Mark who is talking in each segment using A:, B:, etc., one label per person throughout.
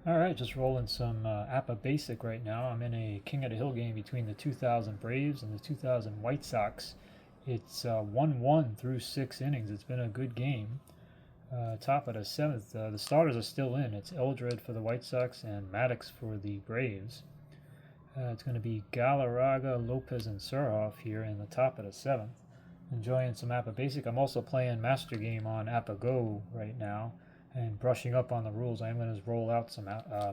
A: Alright, just rolling some APBA Basic right now. I'm in a King of the Hill game between the 2000 Braves and the 2000 White Sox. It's 1-1 through 6 innings. It's been a good game. Top of the seventh. The starters are still in. It's Eldred for the White Sox and Maddox for the Braves. It's going to be Galarraga, Lopez, and Surhoff here in the top of the seventh. Enjoying some APBA Basic. I'm also playing Master Game on APBA Go right now and brushing up on the rules. I am going to roll out some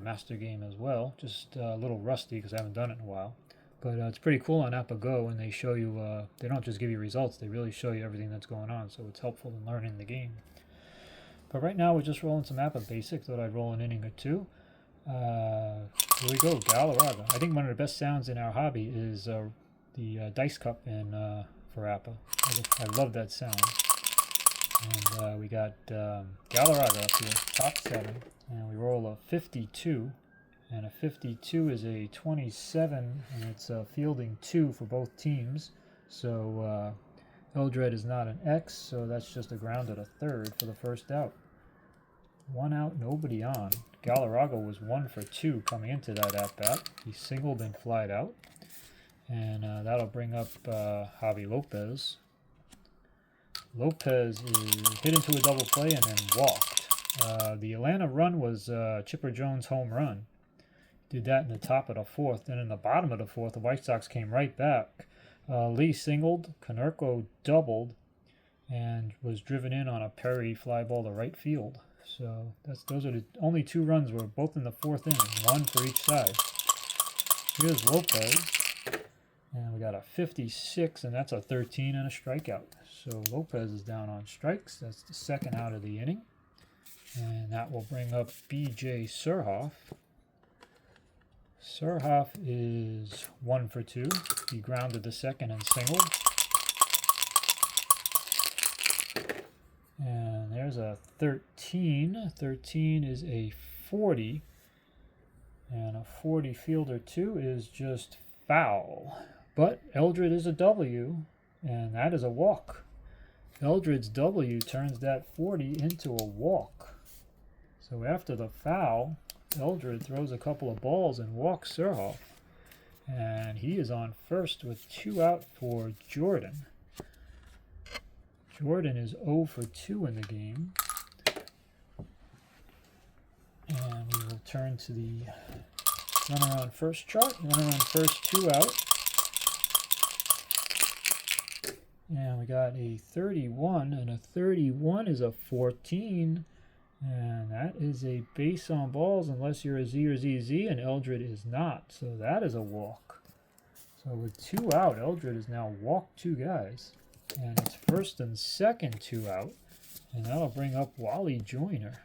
A: Master Game as well. Just a little rusty because I haven't done it in a while. But it's pretty cool on APBA Go, and they show you, they don't just give you results, they really show you everything that's going on, so it's helpful in learning the game. But right now we're just rolling some APBA Basic. Thought I'd roll an inning or two. Here we go, Galarraga. I think one of the best sounds in our hobby is the dice cup in for APBA. I love that sound. And we got Galarraga up here, top seven, and we roll a 52, and a 52 is a 27, and it's fielding 2 for both teams. So Eldred is not an X, so that's just a ground at a third for the first out. 1 out, nobody on. Galarraga was 1 for 2 coming into that at-bat. He singled and flied out. And that'll bring up Javi Lopez. Lopez hit into a double play and then walked. The Atlanta run was Chipper Jones' home run. Did that in the top of the fourth. Then in the bottom of the fourth, the White Sox came right back. Lee singled, Konerko doubled, and was driven in on a Perry fly ball to right field. So those are the only 2 runs were both in the fourth inning, 1 for each side. Here's Lopez, and we got a 56, and that's a 13 and a strikeout. So Lopez is down on strikes. That's the second out of the inning, and that will bring up B.J. Surhoff. Surhoff is 1 for 2. He grounded the second and singled. And there's a 13. 13 is a 40. And a 40 fielder 2 is just foul. But Eldred is a W, and that is a walk. Eldred's W turns that 40 into a walk. So after the foul, Eldred throws a couple of balls and walks Surhoff. And he is on first with 2 out for Jordan. Jordan is 0 for 2 in the game. And we will turn to the runner on first chart. Runner on first, 2 out. And we got a 31, and a 31 is a 14. And that is a base on balls unless you're a Z or ZZ, and Eldred is not. So that is a walk. So with 2 out, Eldred has now walked 2 guys. And it's first and second, 2 out. And that'll bring up Wally Joyner.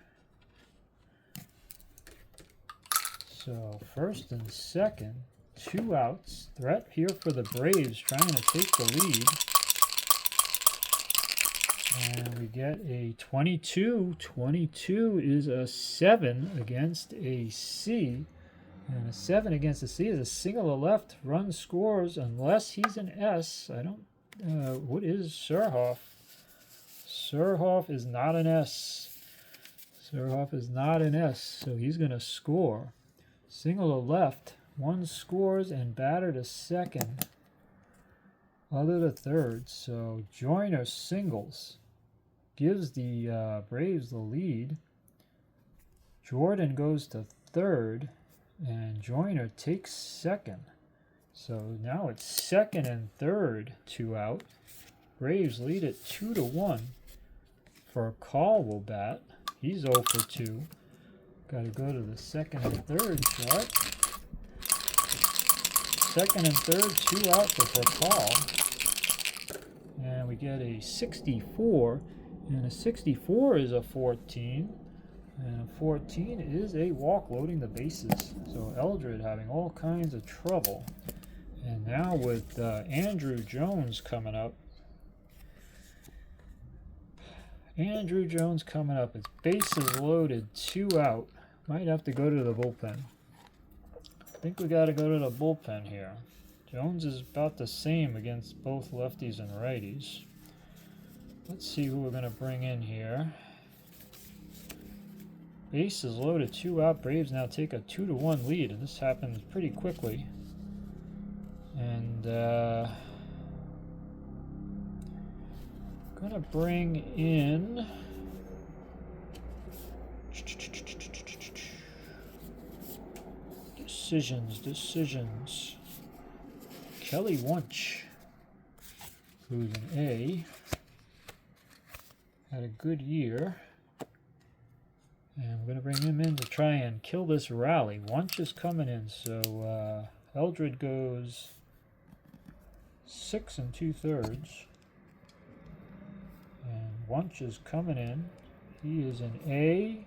A: So first and second, 2 outs. Threat here for the Braves trying to take the lead. And we get a 22. 22 is a 7 against a C. And a 7 against a C is a single to left. Run scores unless he's an S. I don't... what is Surhoff? Surhoff is not an S. Surhoff is not an S, so he's going to score. Single to left. 1 scores and batter to second. Other to third. So Joyner singles. Gives the Braves the lead. Jordan goes to third. And Joyner takes second. So now it's second and third, 2 out. Braves lead it 2-1. For Call will bat. He's 0 for 2. Got to go to the second and third chart. Second and third, 2 out for Call. And we get a 64. And a 64 is a 14. And a 14 is a walk loading the bases. So Eldred having all kinds of trouble. And now with Andrew Jones coming up. Andrew Jones coming up. It's bases loaded, 2 out. Might have to go to the bullpen. I think we got to go to the bullpen here. Jones is about the same against both lefties and righties. Let's see who we're going to bring in here. Base is loaded, 2 out. Braves now take a 2-1 lead, and this happens pretty quickly. And gonna bring in decisions. Kelly Wunsch, who's an A, had a good year. And we're going to bring him in to try and kill this rally. Wunsch is coming in, so Eldred goes 6 2/3. And Wunsch is coming in. He is an A,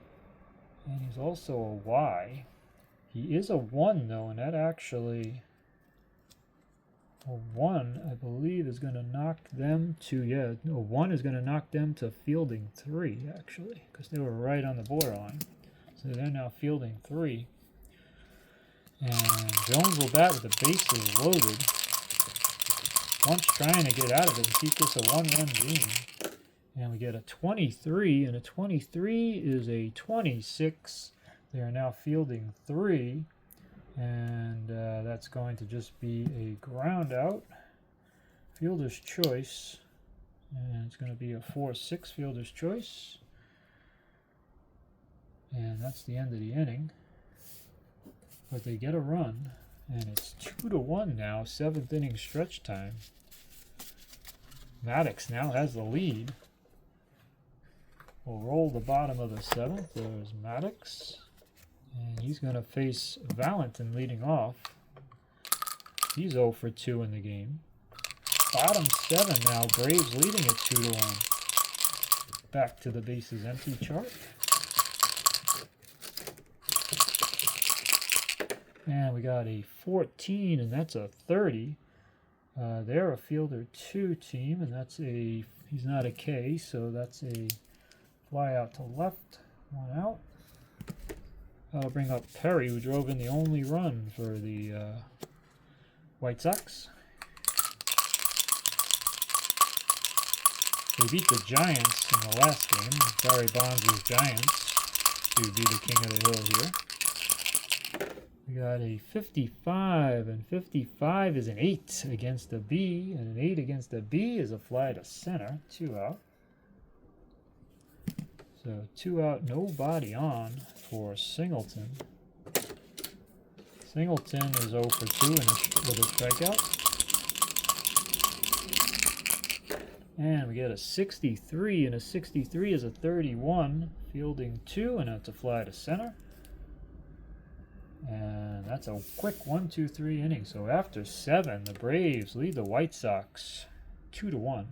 A: and he's also a Y. He is a 1, though, and that actually, a 1, I believe, is going to knock them to, a 1 is going to knock them to fielding 3, actually, because they were right on the borderline. So they're now fielding 3. And Jones will bat with the bases loaded. Wunsch trying to get out of it and keep this a 1-run game. And we get a 23, and a 23 is a 26. They are now fielding 3, and that's going to just be a ground out. Fielder's choice, and it's going to be a 4-6 fielder's choice. And that's the end of the inning. But they get a run, and it's 2-1 now, 7th inning stretch time. Maddox now has the lead. We'll roll the bottom of the 7th. There's Maddox. And he's going to face Valentin leading off. He's 0 for 2 in the game. Bottom 7 now. Braves leading at 2-1. Back to the bases empty chart. And we got a 14, and that's a 30. They're a fielder 2 team, and that's a, he's not a K, so that's a fly out to left, 1 out. I'll bring up Perry, who drove in the only run for the White Sox. They beat the Giants in the last game. Barry Bonds' Giants to be the king of the hill here. We got a 55, and 55 is an 8 against a B, and an 8 against a B is a fly to center, 2 out. So 2 out, nobody on for Singleton. Singleton is 0 for 2 with a strikeout. And we get a 63, and a 63 is a 31. Fielding 2, and that's a fly to center. And that's a quick 1-2-3 inning. So after 7, the Braves lead the White Sox 2-1.